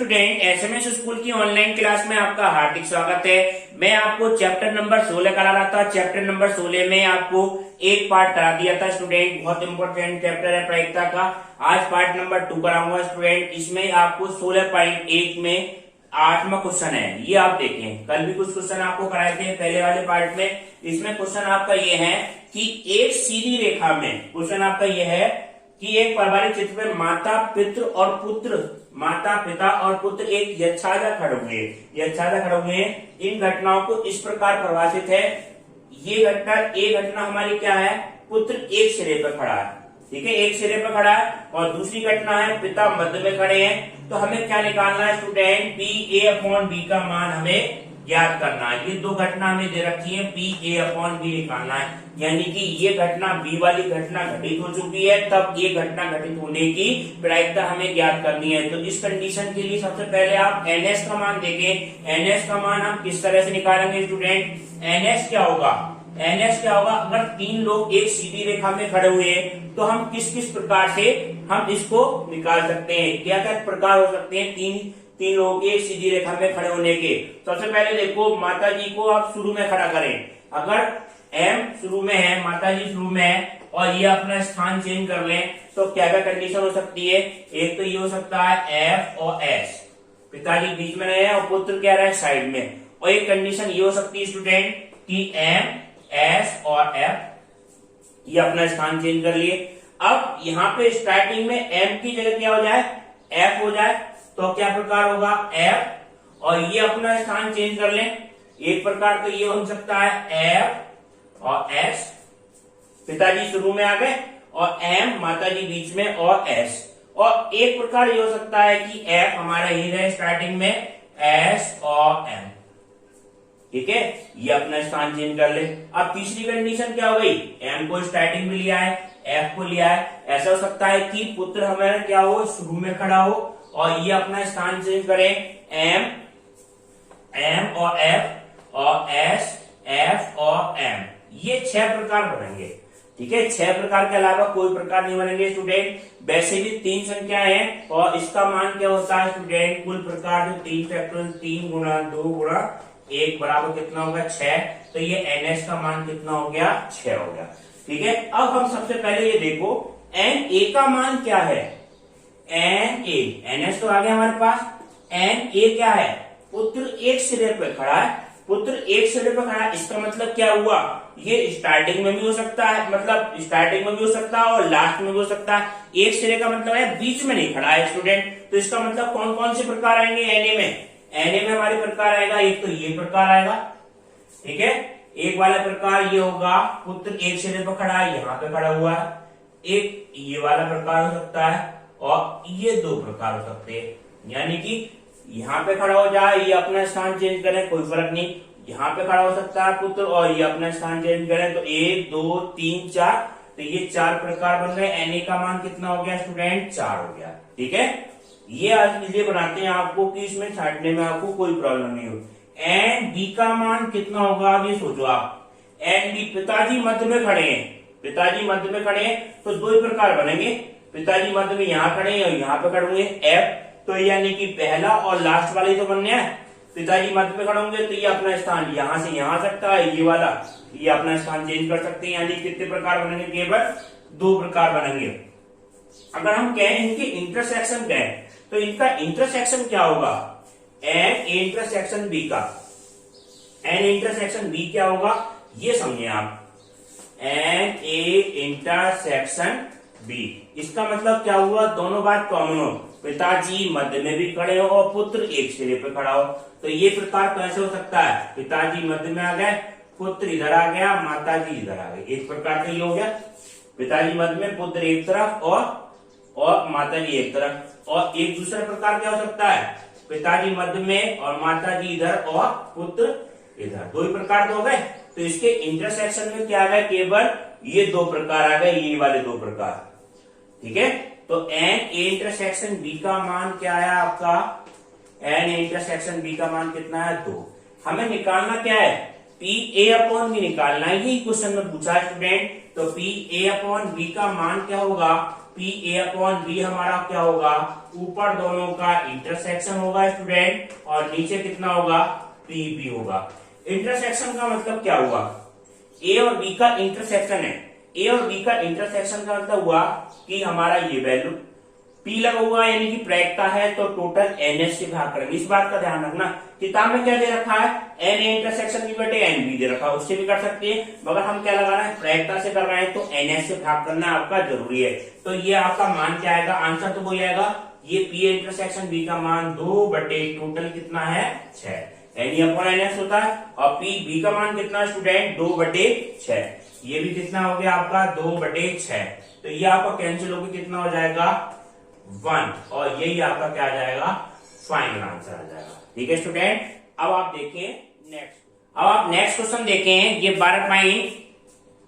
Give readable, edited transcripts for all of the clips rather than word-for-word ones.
Student, SMS school की online class में आपका हार्दिक स्वागत है। मैं आपको चैप्टर नंबर 16 करा रहा था। चैप्टर नंबर 16 में आपको एक पार्ट करा दिया था स्टूडेंट, बहुत इंपॉर्टेंट चैप्टर है प्रायिकता का। आज पार्ट नंबर 2 कराऊंगा स्टूडेंट। इसमें आपको 16.1 में 8वां क्वेश्चन है, ये आप देखें। कल भी कुछ क्वेश्चन आपको कराए थे पहले वाले पार्ट में। इसमें क्वेश्चन आपका ये है कि एक सीधी रेखा में, क्वेश्चन आपका ये है कि एक पारिवारिक चित्र में माता पिता और पुत्र एक यच्छाजा खड़े हुए हैं। इन घटनाओं को इस प्रकार परिभाषित है। ये घटना हमारी क्या है? पुत्र एक सिरे पर खड़ा है, ठीक है, एक सिरे पर खड़ा है, और दूसरी घटना है पिता मध्य में खड़े हैं। तो हमें क्या निकालना है स्टूडेंट? बी ए अपॉन बी का मान हमें ज्ञात करना है। ये दो घटना हमें दे रखी है, बी ए अपॉन बी निकालना है। यानी कि ये घटना, बी वाली घटना घटित हो चुकी है, तब ये घटना घटित होने की प्रायिकता हमें ज्ञात करनी है। तो इस कंडीशन के लिए सबसे पहले आप एनएस का मान देखें। एनएस का मान हम किस तरह से निकालेंगे स्टूडेंट? एनएस क्या होगा? अगर तीन लोग एक सीधी रेखा में खड़े हुए हैं तो हम किस किस प्रकार से हम इसको निकाल सकते हैं? क्या क्या प्रकार हो सकते हैं तीन लोगों के एक सीधी रेखा में खड़े होने के? सबसे पहले देखो, माता जी को आप शुरू में खड़ा करें। अगर एम शुरू में है, माता जी शुरू में है, और ये अपना स्थान चेंज कर लें, तो क्या क्या कंडीशन हो सकती है? एक तो ये हो सकता है एफ और एस, पिताजी बीच में रहे और पुत्र क्या रहे साइड में। और एक कंडीशन ये हो सकती है स्टूडेंट कि एम, एस और एफ, ये अपना स्थान चेंज कर लिए। अब यहाँ पे स्टार्टिंग में एम की जगह क्या हो जाए? एफ हो जाए, तो क्या प्रकार होगा? एफ, और ये अपना स्थान चेंज कर लें। एक प्रकार तो ये हो सकता है एफ और एस, पिताजी शुरू में आ गए, और एम माताजी बीच में, और एस। और एक प्रकार ये हो सकता है कि एफ हमारा ही रहे स्टार्टिंग में, एस और एम, ठीक है, ये अपना स्थान चेंज कर ले। अब तीसरी कंडीशन क्या हो गई? एम को स्टार्टिंग में लिया है, एफ को लिया है। ऐसा हो सकता है कि पुत्र हमारा क्या हो? शुरू में खड़ा हो, और ये अपना स्थान चेंज करें, एम और एफ, और एस, एफ और एम। ये 6 प्रकार बनेंगे, ठीक है। 6 प्रकार के अलावा कोई प्रकार नहीं बनेंगे स्टूडेंट। वैसे भी 3 संख्या है, और इसका मान क्या होता है स्टूडेंट? कुल प्रकार जो 3 फैक्टोरियल 3 गुणा 2 गुणा 1 बराबर कितना होगा? 6। तो ये एनएस का मान कितना हो गया? 6 हो गया, ठीक है। अब हम सबसे पहले ये देखो, एन ए का मान क्या है? एन ए, एनएस तो आ गया हमारे पास। एन ए क्या है? पुत्र एक सिरे पे खड़ा है, इसका मतलब क्या हुआ? ये स्टार्टिंग में भी हो सकता है, और लास्ट में भी हो सकता है। एक सिरे का मतलब है बीच में नहीं खड़ा है स्टूडेंट। तो इसका मतलब कौन कौन से प्रकार आएंगे एनए में? एनए में हमारे प्रकार आएगा, एक तो ये प्रकार आएगा, ठीक है। एक वाला प्रकार ये होगा, पुत्र एक सिरे पर खड़ा है, यहाँ पे खड़ा हुआ है। एक ये वाला प्रकार हो सकता है, और ये 2 प्रकार हो सकते हैं। यानी कि यहाँ पे खड़ा हो जाए, ये अपना स्थान चेंज करें, कोई फर्क नहीं। यहाँ पे खड़ा हो सकता है पुत्र, और ये अपना स्थान चेंज करें, तो 1 2 3 4, तो ये 4 प्रकार बन गए। एनए का मान कितना हो गया स्टूडेंट? 4 हो गया, ठीक है। ये आज इसलिए बनाते हैं आपको कि इसमें छांटने में आपको कोई प्रॉब्लम नहीं हो। एन बी का मान कितना होगा? अब ये सोचो आप। एन बी, पिताजी मध्य में खड़े हैं, तो 2 ही प्रकार बनेंगे। पिताजी मध्य में यहाँ खड़े हैं और यहाँ पे खड़े होंगे, एफ। तो यानी कि पहला और लास्ट वाले तो बनने हैं। पिताजी मध्य में खड़े होंगे, तो ये अपना स्थान यहाँ से यहाँ आ सकता है, ये वाला, ये अपना स्थान चेंज कर सकते हैं। यानी कितने प्रकार बनेंगे? केवल 2 प्रकार बनेंगे। अगर हम कहें इनके इंटरसेक्शन कहें, तो इनका इंटरसेक्शन क्या होगा? एन ए इंटरसेक्शन बी का, एन इंटरसेक्शन बी क्या होगा? ये समझिए आप, एन ए इंटरसेक्शन बी। इसका मतलब क्या हुआ? दोनों बात कॉमन हो, पिताजी मध्य में भी खड़े हो और पुत्र एक सिरे पे खड़ा हो। तो ये प्रकार कैसे हो सकता है? पिताजी मध्य में आ गए, पुत्र इधर आ गया, माताजी इधर आ गई। एक प्रकार का ये हो गया, पिताजी मध्य में, पुत्र एक तरफ और माताजी एक तरफ। और एक दूसरा प्रकार क्या हो सकता है? पिताजी मध्य में और माताजी इधर और पुत्र इधर। 2 ही प्रकार तो हो गए। तो इसके इंटरसेक्शन में क्या आ गए? केवल ये 2 प्रकार आ गए, ये वाले 2 प्रकार, ठीक है। तो एन ए इंटरसेक्शन बी का मान क्या है आपका? एन ए इंटरसेक्शन बी का मान कितना है? 2। हमें निकालना क्या है? पी ए अपॉन बी निकालना है। यही क्वेश्चन में पूछा है स्टूडेंट, तो पी ए अपॉन बी का मान क्या होगा, पी ए अपॉन बी हमारा क्या होगा, ऊपर दोनों का इंटरसेक्शन होगा स्टूडेंट, और नीचे कितना होगा, पी बी होगा। इंटरसेक्शन का मतलब क्या हुआ, ए और बी का इंटरसेक्शन है, ए और बी का इंटरसेक्शन का मतलब हुआ कि हमारा ये वैल्यू पी लगा हुआ यानी कि प्रायिकता है, तो टोटल एनएस से भाग करेंगे। इस बात का ध्यान रखना, किताब में क्या दे रखा है, एन ए इंटरसेक्शन बी बटे एन बी दे रखा है, उससे भी कर सकते हैं, मगर हम क्या लगा रहे हैं, प्रायिकता से कर रहे हैं, तो एनएस से भाग करना आपका जरूरी है। तो ये आपका मान क्या आएगा, आंसर तो वही आएगा, ये पी इंटरसेक्शन बी का मान 2 बटे टोटल कितना है 6, एन अपॉन एनएस होता है, और पी बी का मान कितना स्टूडेंट 2 बटे 6, ये भी कितना हो गया आपका 2 बटे 6, तो ये आपका कैंसिल होकर कितना हो जाएगा 1, और यही आपका क्या आ जाएगा, फाइनल आंसर आ जाएगा। ठीक है स्टूडेंट, अब आप देखिए नेक्स्ट, अब आप नेक्स्ट क्वेश्चन देखें, ये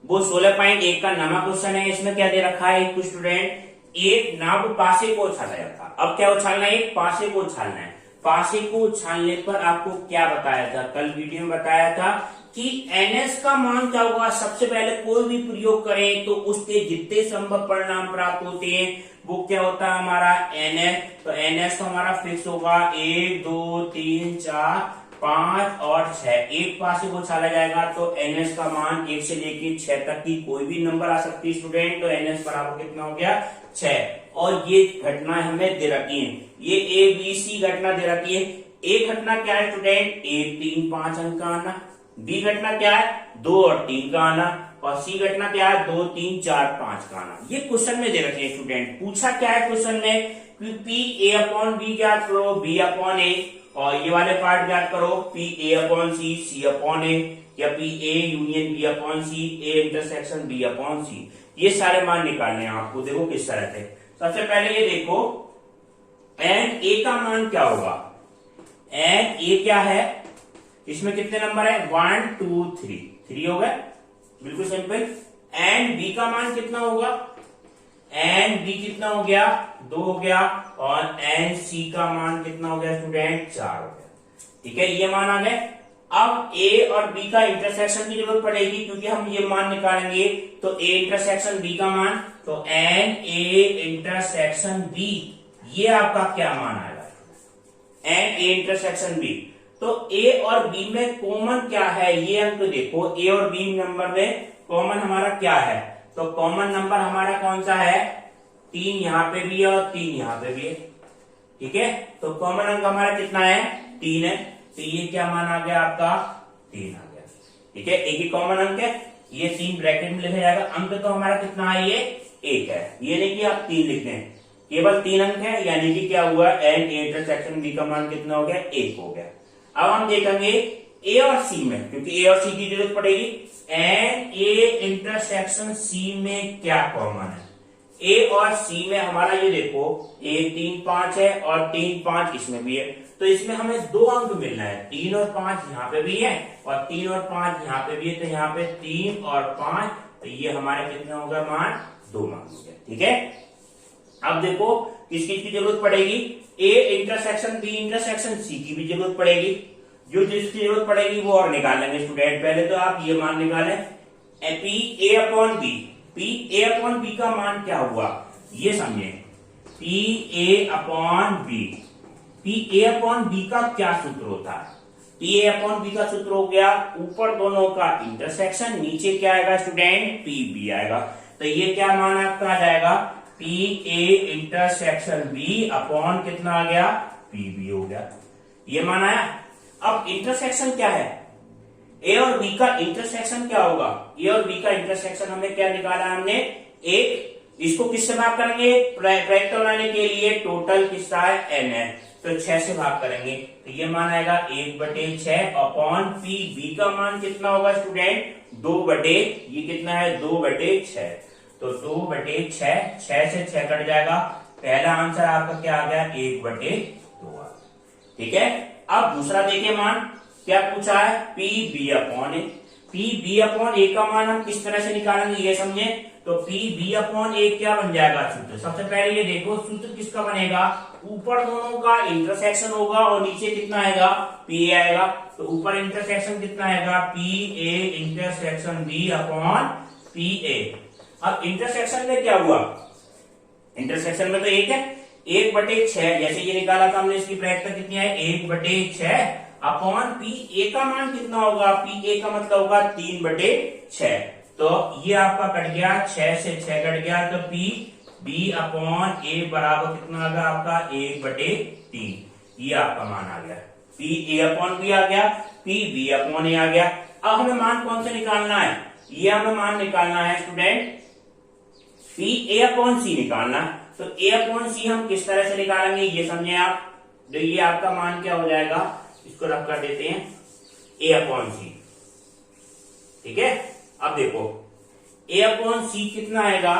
16.1 का नवा क्वेश्चन है। इसमें क्या दे रखा है, एक स्टूडेंट एक नाव पासे को उछाला जाता, अब क्या उछालना है, एक पासे को उछालना है। पासे को उछालने पर आपको क्या बताया था, कल वीडियो में बताया था कि एनएस का मान क्या होगा। सबसे पहले कोई भी प्रयोग करें तो उसके जितने संभव परिणाम प्राप्त होते हैं वो क्या होता है हमारा एनएस, तो एनएस तो हमारा फिक्स होगा 1 2 3 4 5 और 6, एक पासे को उछाला जाएगा तो एनएस का मान 1 से लेके 6 तक की कोई भी नंबर आ सकती है स्टूडेंट, तो एनएस बराबर कितना हो गया 6। और ये घटना हमें दे रखी है, ये ए बी सी घटना दे रखी है। ए घटना क्या है स्टूडेंट, 1 3 5 अंक का आना, बी घटना क्या है 2 और 3 का आना, और सी घटना क्या है 2 3 4 5 का आना। ये क्वेश्चन में दे रखे हैं स्टूडेंट, पूछा क्या है क्वेश्चन में कि पी ए अपॉन बी ज्ञात करो, बी अपॉन ए, और ये वाले पार्ट ज्ञात करो, P A upon C upon A, या P A union B upon C, A intersection B upon C. ये सारे मान निकालने हैं आपको, देखो किस तरह से। सबसे पहले ये देखो एन ए का मान क्या होगा, एन ए क्या है, इसमें कितने नंबर है 1 2 3 हो गए, बिल्कुल सिंपल। एन बी का मान कितना होगा, एन बी कितना हो गया 2 हो गया, और एन सी का मान कितना हो गया स्टूडेंट 4 हो गया। ठीक है, ये मान आ गए। अब ए और बी का इंटरसेक्शन की जरूरत पड़ेगी, क्योंकि हम ये मान निकालेंगे, तो ए इंटरसेक्शन बी का मान, तो एन ए इंटरसेक्शन बी, ये आपका क्या मान आएगा, एन ए इंटरसेक्शन बी। तो ए और बी में कॉमन क्या है, ये अंक देखो, ए और बी नंबर में कॉमन हमारा क्या है, तो कॉमन नंबर हमारा कौन सा है, 3 यहाँ पे भी है और 3 यहाँ पे भी है। ठीक है, तो कॉमन अंक हमारा कितना है 3 है, तो ये क्या मान आ गया आपका 3 आ गया। ठीक है, एक ही कॉमन अंक है, ये 3 ब्रैकेट में लिखा जाएगा। अंक तो हमारा कितना है, ये 1 है, ये नहीं कि आप 3 लिख दें, केवल 3 अंक है, यानी कि क्या हुआ एन ए इंटरसेक्शन बी का मान कितना हो गया 1 हो गया। अब हम देखेंगे ए और सी में, क्योंकि ए और सी की जरूरत पड़ेगी, एन ए इंटरसेक्शन सी में क्या कॉमन है। ए और सी में हमारा ये देखो, ए 3 5 है और 3 5 इसमें भी है, तो इसमें हमें 2 अंक मिलना है, 3 और 5 यहाँ पे भी है और 3 और 5 यहाँ पे भी है, तो यहाँ पे 3 और 5, तो ये हमारे कितने हो गया मान 2 मान हो गया। ठीक है, अब देखो किस किस की जरूरत पड़ेगी, A intersection B intersection C की भी जरूरत पड़ेगी, जो जिसकी जरूरत पड़ेगी वो और निकाल लेंगे स्टूडेंट। पहले तो आप ये मान निकालें, P A upon B, P A upon B का मान क्या हुआ ये समझे, P A upon B, P A upon B का क्या सूत्र होता है, पी ए अपॉन बी का सूत्र हो गया ऊपर दोनों का इंटरसेक्शन, नीचे क्या आएगा स्टूडेंट पी बी आएगा, तो ये क्या मान आपका आ जाएगा P A intersection B upon कितना आ गया पी बी हो गया, ये मान आया। अब इंटरसेक्शन क्या है, ए और बी का इंटरसेक्शन क्या होगा, ए और बी का इंटरसेक्शन हमें क्या निकाला हमने, एक, इसको किससे भाग करेंगे, प्रायिकता बनाने के लिए टोटल किसका है एन है, तो 6 से भाग करेंगे, तो ये मान आएगा 1/6 अपॉन पी बी का मान कितना होगा स्टूडेंट 2 बटे, ये कितना है 2/6, तो 2/6, 6 से 6 कट जाएगा, पहला आंसर आपका क्या आ गया 1/2। ठीक है, अब दूसरा देखिए मान क्या पूछा है, पी बी अपॉन ए, पी बी अपॉन ए का मान हम किस तरह से निकालेंगे ये समझे, तो पी बी अपॉन ए क्या बन जाएगा सूत्र, सबसे पहले ये देखो सूत्र किसका बनेगा, ऊपर दोनों का इंटरसेक्शन होगा और नीचे कितना आएगा पी ए आएगा, तो ऊपर इंटरसेक्शन कितना आएगा P A intersection B upon P A. अब इंटरसेक्शन में क्या हुआ, इंटरसेक्शन में तो एक है, 1/6, जैसे ये निकाला था हमने, इसकी प्रायिकता कितनी है 1/6 अपॉन पी ए का मान कितना होगा, पी ए का मतलब होगा 3/6। तो ये आपका कट गया, 6 से 6 कट गया, तो पी बी अपॉन ए बराबर कितना आ गया आपका 1/3। ये आपका मान आ गया, पी ए अपॉन बी आ गया, पी बी अपॉन ए आ गया। अब हमें मान कौन सा निकालना है, ये हमें मान निकालना है student P A upon C निकालना। तो ए अपॉन सी हम किस तरह से निकालेंगे ये समझे आप। तो ये आपका मान क्या हो जाएगा, इसको रख कर देते हैं ए अपॉन सी, ठीक है। अब देखो ए अपॉन सी कितना आएगा,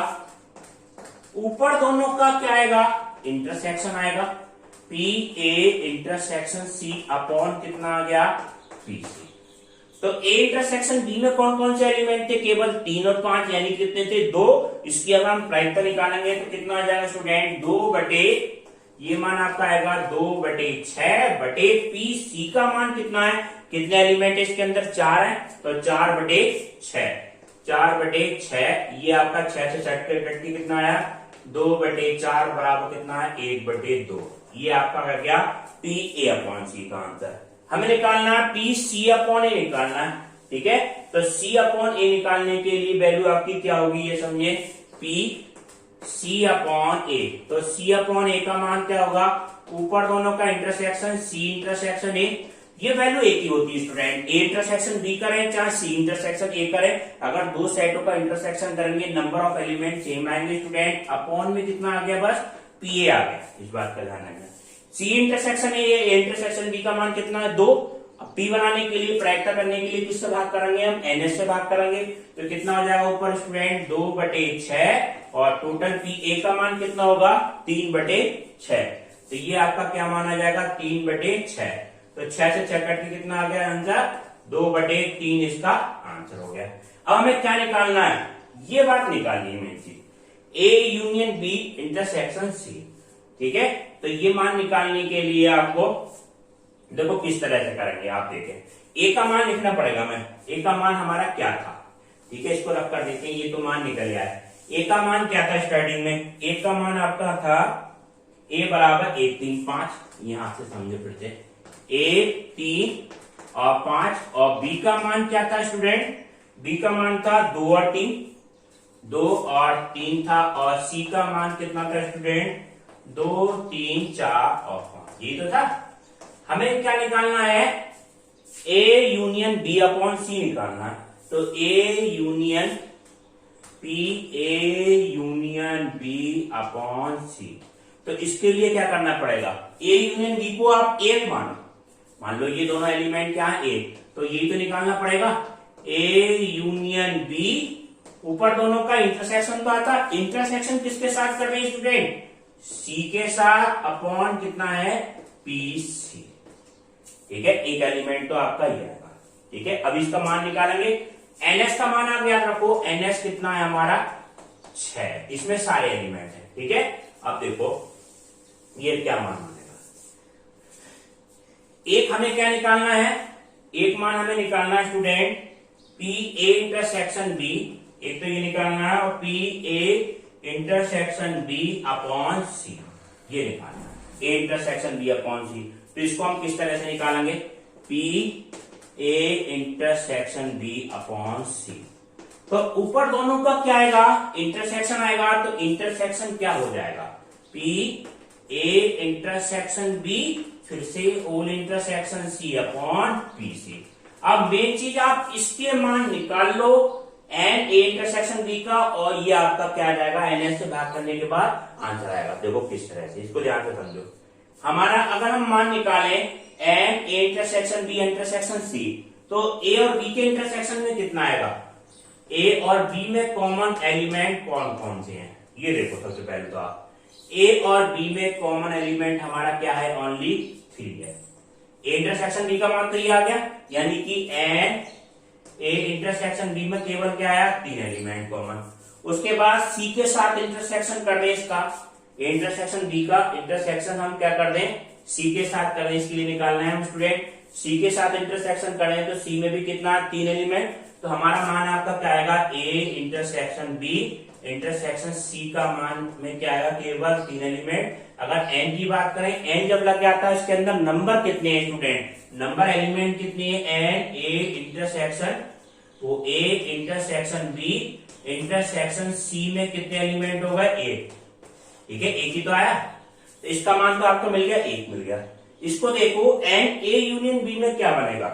ऊपर दोनों का क्या आएगा इंटरसेक्शन आएगा, P A intersection C upon कितना आ गया पी सी। तो ए इंटरसेक्शन बी में कौन कौन से एलिमेंट थे, केवल 3 और 5, यानी कितने थे 2। इसकी अगर हम प्रायिकता निकालेंगे तो कितना आ जाएगा स्टूडेंट 2/, ये मान आपका आएगा 2/6 बटे पी सी का मान कितना है, कितने एलिमेंट है इसके अंदर 4 है, तो 4/6, 4/6, ये आपका 6 से 6 के कितना आया 2/4 बराबर कितना है 1/2। ये आपका क्या गया पी ए अपॉन सी का आंसर। हमें निकालना है पी सी अपॉन ए निकालना है, ठीक है। तो सी अपॉन ए निकालने के लिए वैल्यू आपकी क्या होगी ये समझिए, पी सी अपॉन ए। तो सी अपॉन ए का मान क्या होगा, ऊपर दोनों का इंटरसेक्शन सी इंटरसेक्शन ए, ये वैल्यू एक ही होती है स्टूडेंट। ए इंटरसेक्शन बी करें चाहे सी इंटरसेक्शन ए करें, अगर दो सेटों का इंटरसेक्शन करेंगे नंबर ऑफ एलिमेंट सेम आएंगे स्टूडेंट। अपॉन में कितना आ गया, बस पी ए आ गया, इस बात का ध्यान रखना। C intersection A intersection B का मान कितना है 2। अब पी बनाने के लिए प्रायिकता करने के लिए किससे भाग करेंगे हम, एनएस से भाग करेंगे, तो कितना हो जाएगा ऊपर स्टूडेंट 2/6 और टोटल पी ए का मान कितना होगा 3/6। तो ये आपका क्या मान आ जाएगा 3/6। तो 6 से 6 कट के कितना आ गया आंसर 2/3, इसका आंसर हो गया। अब हमें क्या निकालना है, ये बात निकालनी है मेन चीज, A union B intersection C, ठीक है। तो ये मान निकालने के लिए आपको देखो किस तरह से करेंगे, आप देखें ए का मान लिखना पड़ेगा। मैं ए का मान हमारा क्या था, ठीक है, इसको रख कर देते हैं, ये तो मान निकल गया है। ए का मान क्या था स्टार्टिंग में, ए का मान आपका था ए बराबर 1 3 5, यहां से समझे फिर से 1 3 और 5, और बी का मान क्या था स्टूडेंट, बी का मान था 2 और 3, 2 और 3 था, और सी का मान कितना था स्टूडेंट 2 3 4 और 5, ये तो था। हमें क्या निकालना है, A union B upon C निकालना है। तो A union P, A union B upon C. तो इसके लिए क्या करना पड़ेगा, ए यूनियन बी को आप ए मानो, मान लो ये दोनों एलिमेंट क्या है ए, तो यही तो निकालना पड़ेगा। ए यूनियन बी, ऊपर दोनों का इंटरसेक्शन तो आता, इंटरसेक्शन किसके साथ कर रहे हैं स्टूडेंट, सी के साथ, अपॉन कितना है पी सी, ठीक है। एक एलिमेंट तो आपका ही आएगा, ठीक है। अब इसका मान निकालेंगे, एनएस का मान आप याद रखो, एनएस कितना है हमारा 6, इसमें सारे एलिमेंट है, ठीक है। अब देखो ये क्या मान बनेगा, एक हमें क्या निकालना है, एक मान हमें निकालना है student P A intersection B, एक तो ये निकालना है, और P A intersection B upon C, ये निकालना है, A intersection B upon C. तो इसको हम किस तरह से निकालेंगे, P A intersection B upon C. तो ऊपर दोनों का क्या आएगा, इंटरसेक्शन आएगा, तो इंटरसेक्शन क्या हो जाएगा, पी ए इंटरसेक्शन बी, फिर से whole intersection C upon P C. अब मेन चीज आप इसके मान निकाल लो, एन ए इंटरसेक्शन बी का, और ये आपका क्या आ जाएगा, एन एस से भाग करने के बाद आंसर आएगा। देखो किस तरह से, इसको ध्यान से समझो। हमारा अगर हम मान निकालें n A intersection B intersection C, तो ए और बी के इंटरसेक्शन में कितना आएगा, ए और बी में कॉमन एलिमेंट कौन कौन से हैं, ये देखो। सबसे पहले तो आप ए और बी में कॉमन एलिमेंट हमारा क्या है, ओनली 3 है। ए इंटरसेक्शन बी का मान तो ये आ गया, यानी कि एन ए इंटरसेक्शन बी में केवल क्या आया 3 एलिमेंट कॉमन। उसके बाद सी के साथ इंटरसेक्शन कर दें इसका, इंटरसेक्शन बी का इंटरसेक्शन हम क्या कर दें, सी के साथ कर दें, इसके लिए निकालना है हम स्टूडेंट, सी के साथ इंटरसेक्शन करें तो सी में भी कितना 3 एलिमेंट, तो हमारा मान आपका क्या आएगा, A intersection B intersection C का मान में क्या आएगा, केवल 3 एलिमेंट। अगर एन की बात करें, एन जब लग जाता है इसके अंदर नंबर कितने हैं स्टूडेंट, नंबर एलिमेंट कितने हैं, एन ए इंटरसेक्शन, तो A intersection B intersection C में कितने एलिमेंट हो गए, एक। ठीक है, एक ही तो आया, तो इसका मान तो आपको मिल गया, एक मिल गया। इसको देखो, एन ए यूनियन बी में क्या बनेगा।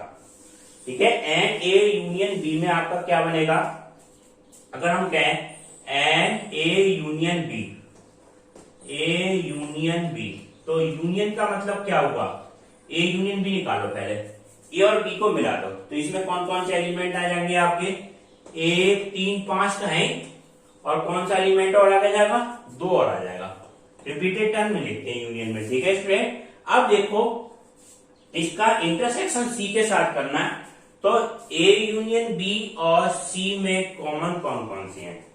ठीक है, एन ए यूनियन बी में आपका क्या बनेगा, अगर हम कहें n A union B, A union B, तो यूनियन का मतलब क्या हुआ, ए यूनियन बी निकालो पहले, ए और बी को मिला दो, तो इसमें कौन कौन से एलिमेंट आ जाएंगे आपके, 1 3 5 का है, और कौन सा एलिमेंट और आ जाएगा, 2 और आ जाएगा। रिपीटेड टर्म में लिखते हैं यूनियन में। ठीक है स्टूडेंट, अब देखो इसका इंटरसेक्शन सी के साथ करना है, तो ए यूनियन बी और सी में कॉमन कौन कौन से हैं,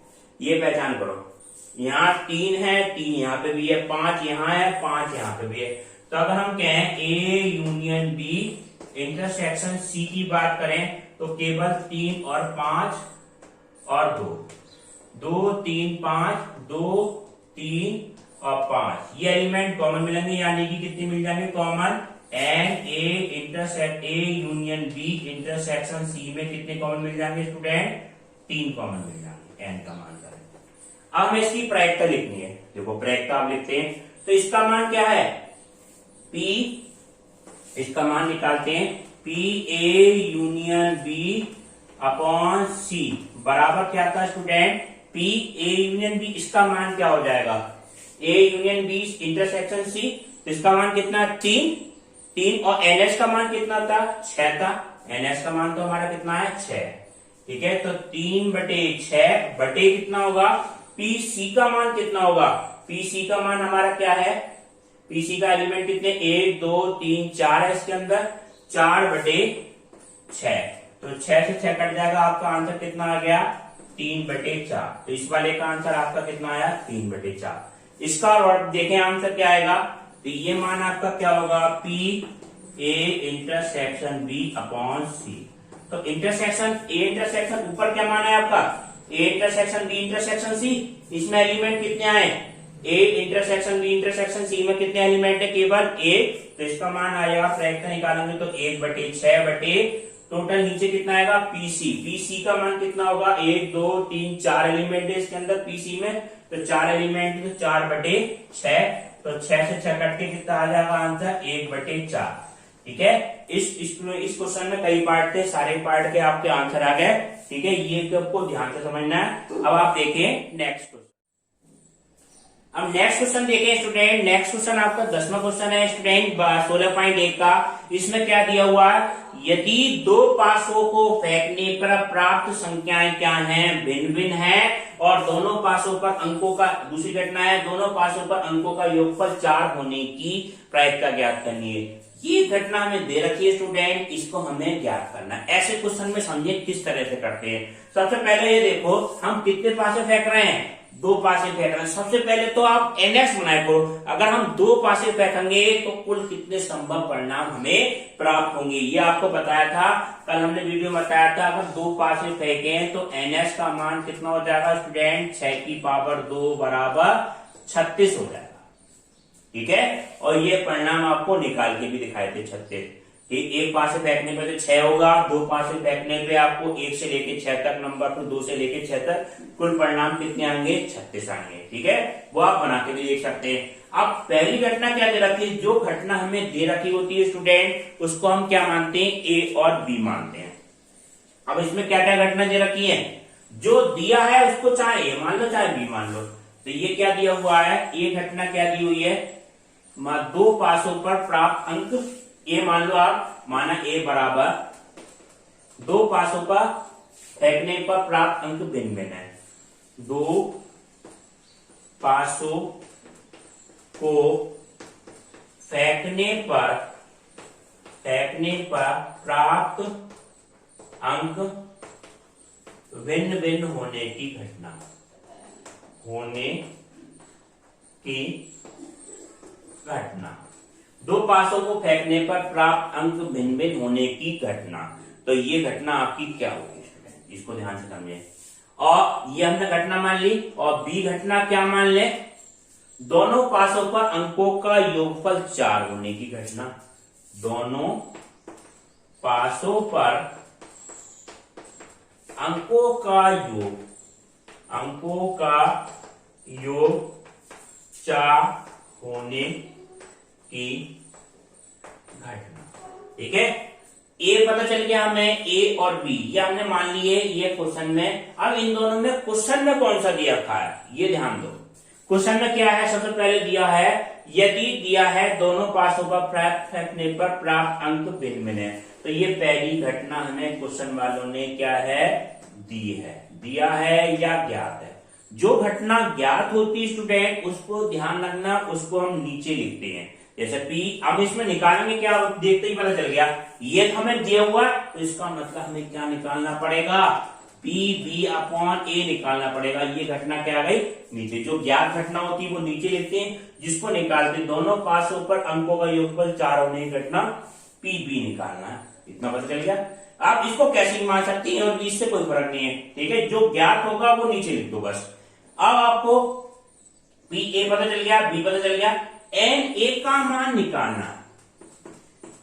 ये पहचान करो। यहाँ 3 है, 3 यहाँ पे भी है, 5 यहाँ है, 5 यहाँ पे भी है। तो अगर हम कहें A union B intersection C की बात करें, तो केवल 3 और 5 और 2, 2 3 5, 2 3 और 5, ये एलिमेंट कॉमन मिलेंगे, यानी कि कितनी मिल जाएंगे common, n A intersect A union B intersection C में कितने कॉमन मिल जाएंगे स्टूडेंट, 3 कॉमन मिल जाएंगे, एन का मान करें। अब हमें इसकी प्रायिकता लिखनी है, देखो प्रायिकता आप लिखते हैं, तो इसका मान क्या है, पी, इसका मान निकालते हैं, P A union B upon C बराबर क्या था student, P A union B, इसका मान क्या हो जाएगा, A union B intersection C, इसका मान कितना, 3 और एनएस का मान कितना था, 6 था, एनएस का मान तो हमारा कितना है, 6। ठीक है, तो 3/6 बटे कितना होगा, पीसी का मान कितना होगा, पीसी का मान हमारा क्या है, पीसी का एलिमेंट कितने, 1 2 3 4 है इसके अंदर, 4/6, तो 6 से 6 कट जाएगा, आपका आंसर कितना आ गया, 3/4। तो इस वाले का आंसर आपका कितना आया, 3/4। इसका और देखें आंसर क्या आएगा, तो ये मान आपका क्या होगा, P A intersection B upon C. तो इंटरसेक्शन ए इंटरसेक्शन ऊपर क्या मान है आपका, A intersection B intersection C, इसमें एलिमेंट कितने आए, A intersection B intersection C में कितने एलिमेंट है, केवल 1, तो इसका मान आएगा, प्रायिकता निकालेंगे तो 1/6 बटे टोटल नीचे कितना आएगा, पीसी, पीसी का मान कितना होगा, 1 2 3 4 एलिमेंट है इसके अंदर पीसी में, तो 4 एलिमेंट, तो 4/6, तो 6 से 6 कट के कितना आ जाएगा आंसर, 1/4। ठीक है, इस क्वेश्चन में कई पार्ट थे, सारे पार्ट के आपके आंसर आ गए। ठीक है, ये आपको ध्यान से समझना है। अब आप देखें नेक्स्ट क्वेश्चन। अब नेक्स्ट क्वेश्चन देखें स्टूडेंट, नेक्स्ट क्वेश्चन आपका 10वां क्वेश्चन है स्टूडेंट 16.1 का। इसमें क्या दिया हुआ है, यदि 2 पासों को फेंकने पर प्राप्त संख्याएं क्या हैं, भिन्न भिन्न है, और दोनों पासों पर अंकों का, दूसरी घटना है, दोनों पासों पर अंकों का योगफल 4 होने की प्रायिकता ज्ञात करनी है। ये घटना हमें दे रखी है स्टूडेंट, इसको हमें ज्ञात करना है। ऐसे क्वेश्चन में समझिए किस तरह से करते हैं। सबसे पहले ये देखो, हम कितने पासे फेंक रहे हैं, 2 पासे फेंक रहे हैं। सबसे पहले तो आप एनएक्स बनाए करो, अगर हम 2 पासे फेंकेंगे तो कुल कितने संभव परिणाम हमें प्राप्त होंगे, ये आपको बताया था, कल हमने वीडियो में बताया था। अगर 2 पासे फेंके तो एनएक्स का मान कितना हो जाएगा स्टूडेंट, 6 की पावर 2 बराबर 36 हो जाएगा। ठीक है, और ये परिणाम आपको निकाल के भी दिखाए थे 36। एक पासे फेंकने पे तो 6 होगा, 2 पासे फेंकने पे आपको 1 से लेके 6 तक नंबर, तो 2 से लेके 6 तक कुल परिणाम कितने आएंगे, 36 आएंगे। ठीक है, वो आप बना के भी देख सकते हैं। अब पहली घटना क्या दे रखी है, जो घटना हमें दे रखी होती है स्टूडेंट, उसको हम क्या मानते हैं, ए और बी मानते हैं। अब इसमें क्या क्या घटना दे रखी है, जो दिया है उसको चाहे ए मान लो चाहे बी मान लो। तो ये क्या दिया हुआ है, ये घटना क्या दी हुई है, 2 पासों पर प्राप्त अंक, ए मान लो आप, माना ए बराबर 2 पासों पर फेंकने पर प्राप्त अंक भिन्न भिन्न है। 2 पासों को फेंकने पर प्राप्त अंक भिन्न भिन्न होने की घटना, होने की घटना। 2 पासों को फेंकने पर प्राप्त अंक भिन्न भिन्न होने की घटना, तो ये घटना आपकी क्या होगी स्टूडेंट, इसको ध्यान से समझे। और ये हमने घटना मान ली, और बी घटना क्या मान ले, दोनों पासों पर अंकों का योगफल 4 होने की घटना। दोनों पासों पर अंकों का योग 4 होने की घटना। ठीक है, ए पता चल गया हमें, ए और बी ये हमने मान लिए ये क्वेश्चन में। अब इन दोनों में क्वेश्चन में कौन सा दिया रखा है ये ध्यान दो। क्वेश्चन में क्या है, सबसे पहले दिया है यदि दिया है दोनों पासों पर फेंकने पर प्राप्त अंक भिन्न है। तो ये पहली घटना हमें क्वेश्चन वालों ने क्या है दी है, दिया है या ज्ञात है। जो घटना ज्ञात होती है स्टूडेंट उसको ध्यान रखना, उसको हम नीचे लिखते हैं। जैसे पी, हम इसमें निकालेंगे क्या, देखते ही पता चल गया ये हमें दिया हुआ है, तो इसका मतलब हमें क्या निकालना पड़ेगा, पी बी अपॉन ए निकालना पड़ेगा। ये घटना क्या आ गई नीचे, जो ज्ञात घटना होती है वो नीचे लिखते हैं, जिसको निकालते दोनों पासों पर अंकों का योगफल 4 होने की घटना पी बी निकालना है। इतना पता चल गया। आप इसको कैसे मान सकती हैं और इससे कोई फर्क नहीं है। ठीक है, जो ज्ञात होगा वो नीचे लिख दो बस। अब आपको पी ए पता चल गया, बी पता चल गया, एन ए का मान निकालना।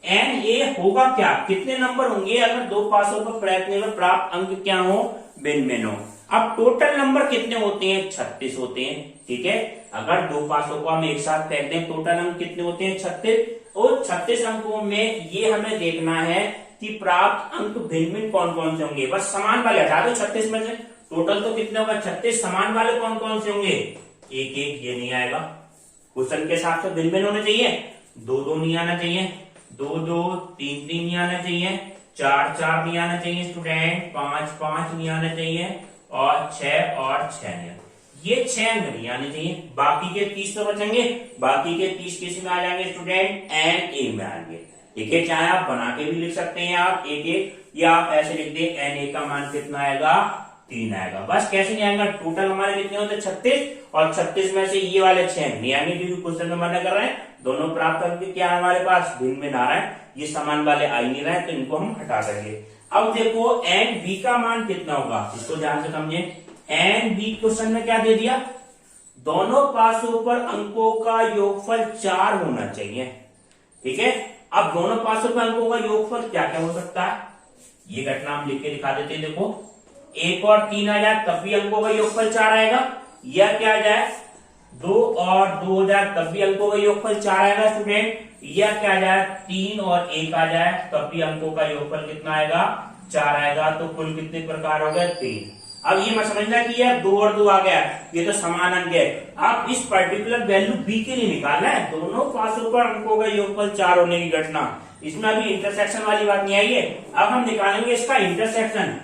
एन ए होगा क्या, कितने नंबर होंगे अगर दो पासों पर प्रयत्न में प्राप्त अंक क्या हो, भिन्न हो। अब टोटल नंबर कितने होते हैं, 36 होते हैं। ठीक है, अगर दो पासों को हम एक साथ फेंक दें टोटल अंक कितने होते हैं, 36। और 36 अंकों में ये हमें देखना है कि प्राप्त अंक भिन्न कौन कौन से होंगे। बस समान वाले हटा दो 36 में से, टोटल तो कितने होगा 36, समान वाले कौन कौन से होंगे, एक एक, ये नहीं आएगा। क्वेश्चन के हिसाब से भिन्न होने चाहिए, 2 2 नहीं आना चाहिए, 2 2 3 3 नहीं आना चाहिए, 4 4 नहीं आना चाहिए स्टूडेंट, 5 5 नहीं आना चाहिए, और 6 और 6 नहीं। ये 6 अंक नहीं आने चाहिए। बाकी के 30 तो बचेंगे, बाकी के 30 किस में आ जाएंगे स्टूडेंट, एन ए में आएंगे। ठीक है, चाहे आप बना के भी लिख सकते हैं आप एक एक, या आप ऐसे लिख दे एन ए का मान कितना आएगा, 3 आएगा। बस कैसे नहीं आएगा, टोटल हमारे कितने होते 36, और 36 में से ये वाले 6 नहीं आएंगे क्योंकि क्वेश्चन में मना कर रहे हैं दोनों प्राप्त अंक क्या है हमारे पास, भिन्न में आ रहा है, ये समान वाले आ ही नहीं रहे, तो इनको हम हटा देंगे। अब देखो एन बी का मान कितना होगा, इसको ध्यान से समझे। एन बी क्वेश्चन में क्या दे दिया, दोनों पासों पर अंकों का योगफल 4 होना चाहिए। ठीक है, अब दोनों पासों पर अंकों का योगफल क्या क्या हो सकता है, ये घटना हम लिख के दिखा देते हैं। देखो 1 और 3 आ जाए तब भी अंकों का योगफल 4 आएगा, या क्या आ जाए 2 और 2 हो जाए तब भी अंकों का योगफल 4 आएगा स्टूडेंट, या क्या आ जाए 3 और 1 आ जाए तब भी अंकों का योगफल कितना आएगा, 4 आएगा। तो कुल कितने प्रकार हो गए, 3। अब ये मत समझना कि यार 2 और 2 आ गया, ये तो समान अंक है। आप इस पर्टिकुलर वैल्यू बी के लिए निकालना है, दोनों पासों पर अंकों का योगफल 4 होने की घटना। इसमें अभी इंटरसेक्शन वाली बात नहीं आई है, अब हम निकालेंगे इसका इंटरसेक्शन।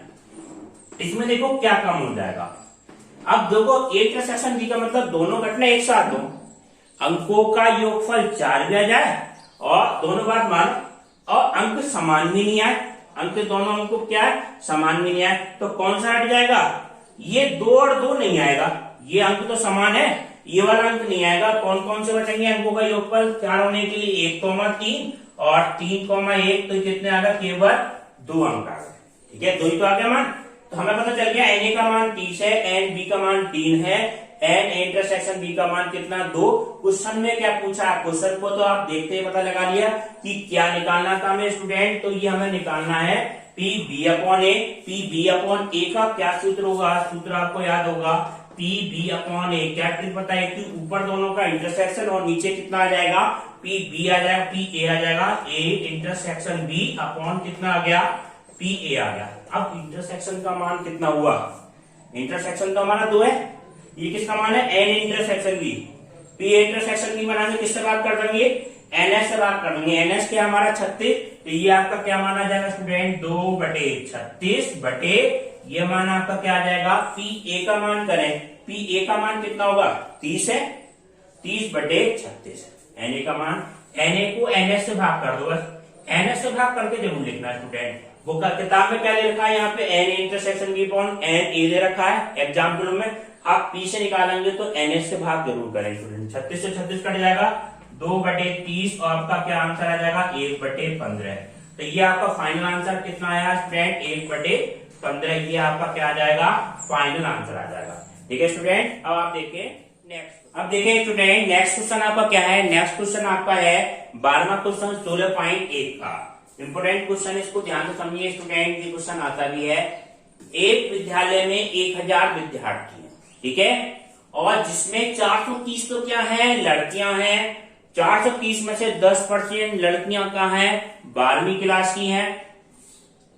इसमें देखो क्या कम हो जाएगा। अब देखो इंटरसेक्शन बी का मतलब दोनों घटना एक साथ हो, अंकों का योगफल 4 भी आ जाए और दोनों बात मान, और अंक समान भी नहीं आए, अंक दोनों अंकों क्या है समान भी नहीं आए, तो कौन सा हट जाएगा, ये 2 और 2 नहीं आएगा, ये अंक तो समान है, ये वाला अंक नहीं आएगा। कौन कौन से बचेंगे अंकों का योगफल 4 होने के लिए, 1,3 और 3,1, तो कितने आ गए, केवल 2 अंक आ गए। ठीक है, 2 ही तो आ गया मान। तो हमें पता चल गया एन ए का मान 30 है, एन बी का मान 3 है, एन इंटरसेक्शन बी का मान कितना, 2। क्वेश्चन में क्या पूछा, क्वेश्चन को तो आप देखते ही पता लगा लिया कि क्या निकालना था हमें स्टूडेंट, तो ये हमें निकालना है पी बी अपॉन ए। पी बी अपॉन ए का क्या सूत्र होगा, सूत्र आपको याद होगा, पी बी अपॉन ए। क्या ट्रिक पता है कि ऊपर दोनों का इंटरसेक्शन और नीचे कितना आ जाएगा, पी बी आ जाएगा, पी ए आ जाएगा, ए इंटरसेक्शन बी अपॉन कितना आ गया, पी ए आ गया। अब इंटरसेक्शन का मान कितना हुआ, इंटरसेक्शन का हमारा 2 है, ये किसका मान है, n intersection B. P intersection B बनाने किससे बात कर देंगे, एनएस से बात कर देंगे। एनएस क्या हमारा 36, तो ये आपका क्या माना जाएगा स्टूडेंट, 2/36 बटे ये मान आपका क्या आ जाएगा, पी ए का मान करें, पी ए का मान कितना होगा 30 है, 30/36 एन ए का मान। एन ए को एनएस से भाग कर दो, बस एनएस से भाग करके जरूर लिखना स्टूडेंट। वो किताब में क्या ले रखा है, यहाँ पे n intersection B upon n A ले रखा है एग्जाम्पल में। आप पी से निकालेंगे तो एनएस से भाग जरूर करें स्टूडेंट। 36 से 36 कट जाएगा, 2/30 और आपका क्या आंसर आ जाएगा, 1/15। तो ये आपका फाइनल आंसर कितना आया स्टूडेंट, 1/15। 15, ये आपका क्या आ जाएगा, फाइनल आंसर आ जाएगा। ठीक है स्टूडेंट, अब आप देखिए नेक्स्ट। अब देखिए स्टूडेंट नेक्स्ट क्वेश्चन आपका क्या है, नेक्स्ट क्वेश्चन आपका है 12वां क्वेश्चन 16.1 का इंपोर्टेंट क्वेश्चन, इसको ध्यान से समझिए स्टूडेंट। ये क्वेश्चन आता भी है, एक विद्यालय में 1000 विद्यार्थी हैं, ठीक है, और जिसमें 430 तो क्या है, लड़कियां हैं। 430 में से 10% लड़कियां का है, 12वीं क्लास की हैं।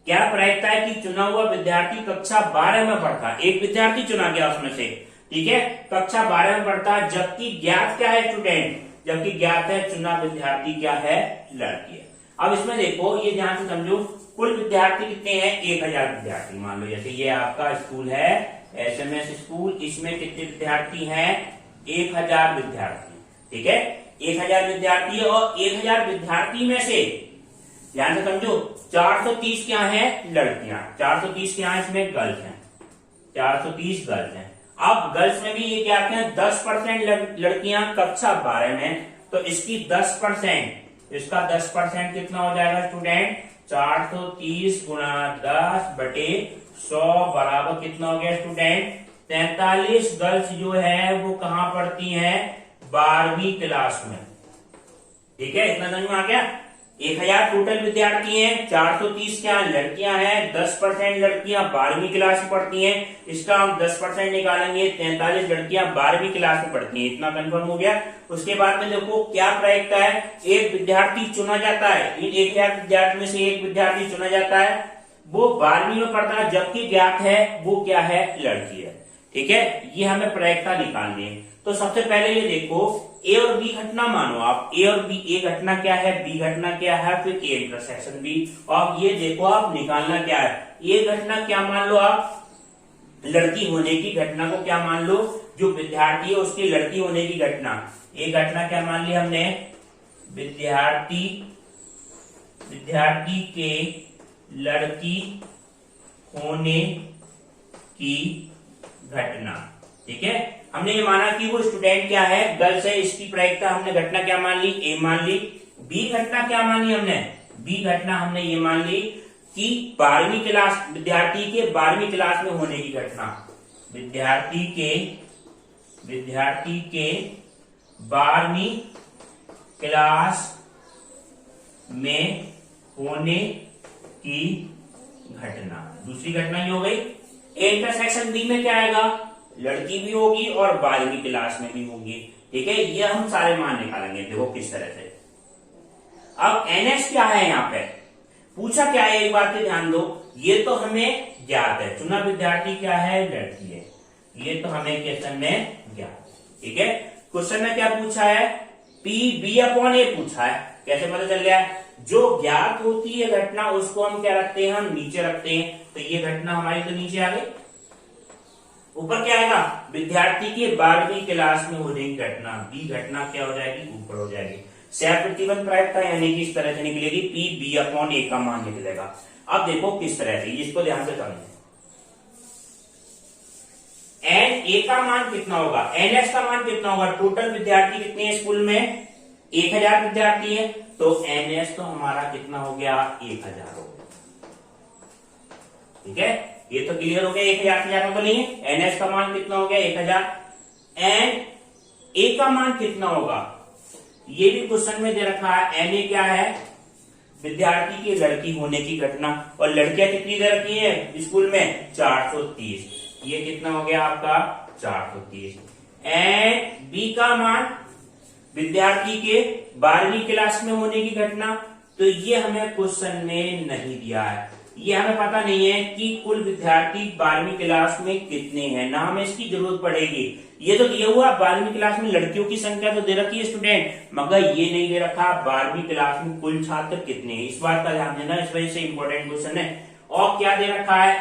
क्या प्रायिकता है कि चुना हुआ विद्यार्थी कक्षा 12 में पढ़ता है, एक विद्यार्थी चुना गया उसमें से, ठीक है, कक्षा 12 में पढ़ता है, जबकि ज्ञात क्या है स्टूडेंट, जबकि ज्ञात है चुना विद्यार्थी क्या है, लड़की है। अब इसमें देखो, ये ध्यान से समझो, कुल विद्यार्थी कितने हैं, 1000 विद्यार्थी। मान लो जैसे ये आपका स्कूल है SMS स्कूल, इसमें कितने विद्यार्थी हैं, 1000 विद्यार्थी, ठीक है, 1000 विद्यार्थी है, और 1000 विद्यार्थी में से ध्यान से समझो 430 क्या है, लड़कियां, 430 क्या है, इसमें गर्ल्स हैं, 430 गर्ल्स हैं। अब गर्ल्स में भी ये क्या हैं, 10% लड़कियां कक्षा 12 में, तो इसकी 10%, इसका 10% कितना हो जाएगा स्टूडेंट, 430 गुणा 10/100 बराबर कितना हो गया स्टूडेंट, 43 गर्ल्स जो है वो कहां पढ़ती हैं, 12वीं क्लास में। ठीक है, इतना समझ में आ गया। 1000 टोटल विद्यार्थी हैं, 430 क्या लड़कियां हैं, 10% लड़कियां 12वीं क्लास में पढ़ती हैं, इसका हम 10% निकालेंगे, 43 लड़कियां 12वीं क्लास में पढ़ती हैं, इतना कंफर्म हो गया। उसके बाद में देखो क्या प्रायिकता है, एक विद्यार्थी चुना जाता है, इन 1000 विद्यार्थी में से एक विद्यार्थी चुना जाता है, वो 12वीं में पढ़ता है, जबकि ज्ञात है वो क्या है, लड़की है। ठीक है, ये हमें प्रायिकता निकालनी है। तो सबसे पहले ये देखो, ए और बी घटना मानो आप, ए और बी, ए घटना क्या है, बी घटना क्या है, फिर ए इंटरसेक्शन बी, और ये देखो आप निकालना क्या है, ए घटना क्या मान लो आप, लड़की होने की घटना को क्या मान लो, जो विद्यार्थी है उसकी लड़की होने की घटना, ए घटना क्या मान ली हमने, विद्यार्थी के लड़की होने की घटना। ठीक है, हमने ये माना कि वो स्टूडेंट क्या है, गर्ल्स है, इसकी प्रायिकता हमने घटना क्या मान ली, ए मान ली। बी घटना क्या मान ली हमने, बी घटना हमने ये मान ली कि 12वीं क्लास, विद्यार्थी के 12वीं क्लास में होने की घटना, विद्यार्थी के 12वीं क्लास में होने की घटना। दूसरी घटना ये हो गई। ए इंटरसेक्शन बी में क्या आएगा, लड़की भी होगी और 12वीं क्लास में भी होगी। ठीक है, ये हम सारे मान निकालेंगे, देखो किस तरह से। अब NS क्या है, यहाँ पे पूछा क्या है, एक बात पे ध्यान दो, ये तो हमें ज्ञात है, चुना विद्यार्थी क्या है, लड़की है, ये तो हमें क्वेश्चन में ज्ञात है। ठीक है, क्वेश्चन में क्या पूछा है, PB/A पूछा है, कैसे पता चल गया, जो ज्ञात होती है घटना उसको हम क्या रखते हैं, हम नीचे रखते हैं, तो ये घटना हमारी तो नीचे आ गई। ऊपर क्या आएगा, विद्यार्थी के 12वीं क्लास में होने की घटना, बी घटना क्या हो जाएगी, ऊपर हो जाएगी। सह प्रतिबंध प्रायिकता यानी कि इस तरह से निकलेगी, PB/A का मान निकलेगा। अब देखो किस तरह से, इसको ध्यान से समझें। NA का मान कितना होगा, NS का मान कितना होगा, टोटल विद्यार्थी कितने हैं स्कूल में, 1000 विद्यार्थी है, तो NS तो हमारा कितना हो गया, 1000 हो गया। ठीक है, ये तो क्लियर हो गया, 1000 में तो नहीं है, NS का मान कितना हो गया, 1000। एंड A का मान कितना होगा, ये भी क्वेश्चन में दे रखा है। NA क्या है, विद्यार्थी की लड़की होने की घटना, और लड़कियां कितनी दे रखी है स्कूल में, 430, ये कितना हो गया आपका, 430। एंड B का मान विद्यार्थी के 12वीं क्लास में होने की घटना, तो ये हमें क्वेश्चन में नहीं दिया है, ये हमें पता नहीं है कि कुल विद्यार्थी 12वीं क्लास में कितने हैं, ना हमें इसकी जरूरत पड़ेगी। ये तो दिया हुआ 12वीं क्लास में लड़कियों की संख्या तो दे रखी है स्टूडेंट, मगर ये नहीं दे रखा 12वीं क्लास में कुल छात्र कितने हैं, इस बात का ध्यान देना, इस वजह से इंपॉर्टेंट क्वेश्चन है। और क्या दे रखा है,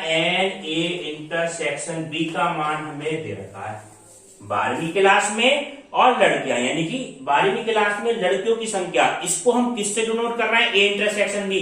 NA इंटरसेक्शन B का मान हमें दे रखा है 12वीं क्लास में, और लड़कियां यानी कि 12वीं क्लास में लड़कियों की संख्या, इसको हम किससे डिनोट कर रहे हैं, A इंटरसेक्शन B,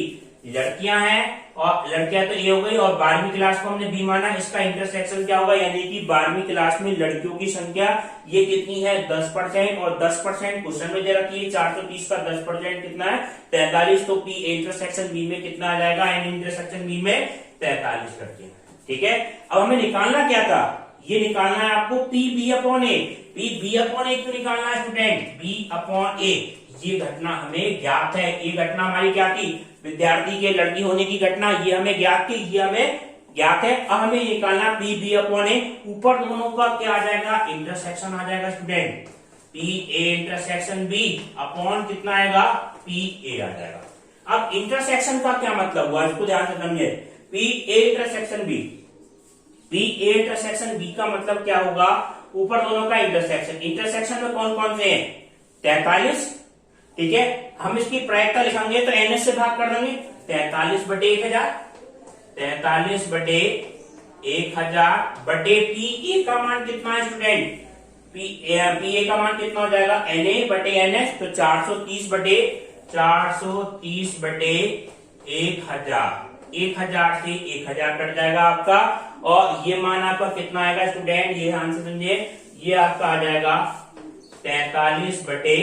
लड़कियां हैं, और लड़कियां तो ये हो गई, और 12वीं क्लास को हमने बी माना, इसका इंटरसेक्शन क्या होगा, यानी कि 12वीं क्लास में लड़कियों की संख्या ये कितनी है, 10%, और 10% क्वेश्चन में दे रखी है, 430 का 10% कितना है, 43, तो पी इंटरसेक्शन बी में कितना आ जाएगा, एन इंटरसेक्शन बी में 43 करके। ठीक है, अब हमें निकालना क्या था, ये निकालना है आपको पी बी अपॉन ए। पी बी अपॉन ए क्यों निकालना है स्टूडेंट, बी अपॉन ए। ये घटना हमें ज्ञात है, ये घटना हमारी क्या थी, विद्यार्थी के लड़की होने की घटना, ये हमें ज्ञात थी, ये हमें ज्ञात है। अब हमें निकालना पी बी अपॉन ए, ऊपर दोनों का क्या आ जाएगा, इंटरसेक्शन आ जाएगा student, P A intersection B upon कितना आएगा, पी ए आ जाएगा। अब इंटरसेक्शन का क्या मतलब हुआ, इसको ध्यान से समझे, P A intersection B, P A intersection B का मतलब क्या होगा, ऊपर दोनों का इंटरसेक्शन। इंटरसेक्शन में कौन कौन से हैं, 43, ठीक है, हम इसकी प्रायिकता लिखेंगे तो एनएस से भाग कर देंगे, 43 बटे 1000, 43 बटे 1000 बटे पी ए का मान कितना है स्टूडेंट, पी ए का मान कितना हो जाएगा, एन ए बटे एन एस, तो 430 बटे 1000, 1000 से 1000 कट जाएगा आपका, और ये मान आपका कितना आएगा स्टूडेंट, ये ध्यान से समझिए, ये आपका आ जाएगा 43 बटे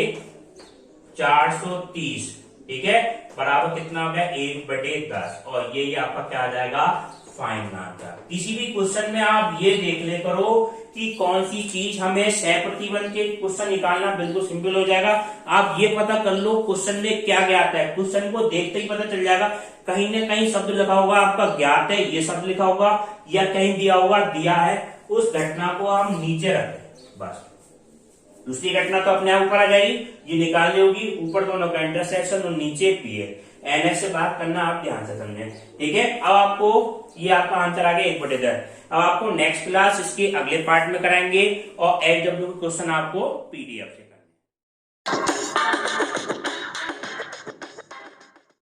430, ठीक है, बराबर कितना हो गया, 1/10, और ये आपका क्या आ जाएगा, फाइनल आंसर। किसी भी क्वेश्चन में आप ये देख ले करो कि कौन सी चीज हमें सह प्रतिबंध के क्वेश्चन निकालना बिल्कुल सिंपल हो जाएगा। आप ये पता कर लो क्वेश्चन में क्या ज्ञात है, क्वेश्चन को देखते ही पता चल जाएगा, कहीं न कहीं शब्द लिखा होगा आपका ज्ञात है, ये शब्द लिखा होगा, या कहीं दिया होगा दिया है, उस घटना को हम नीचे रखें बस, दूसरी घटना तो अपने आप ऊपर आ जाएगी, ये निकालनी होगी, ऊपर दोनों का इंटरसेक्शन और नीचे पी है, एनएस से बात करना आप ध्यान से समझें, ठीक है। अब आपको ये आपका आंसर आ गया 1/10। अब आपको नेक्स्ट क्लास इसके अगले पार्ट में कराएंगे और एचडब्ल्यू के क्वेश्चन आपको पीडीएफ से करेंगे।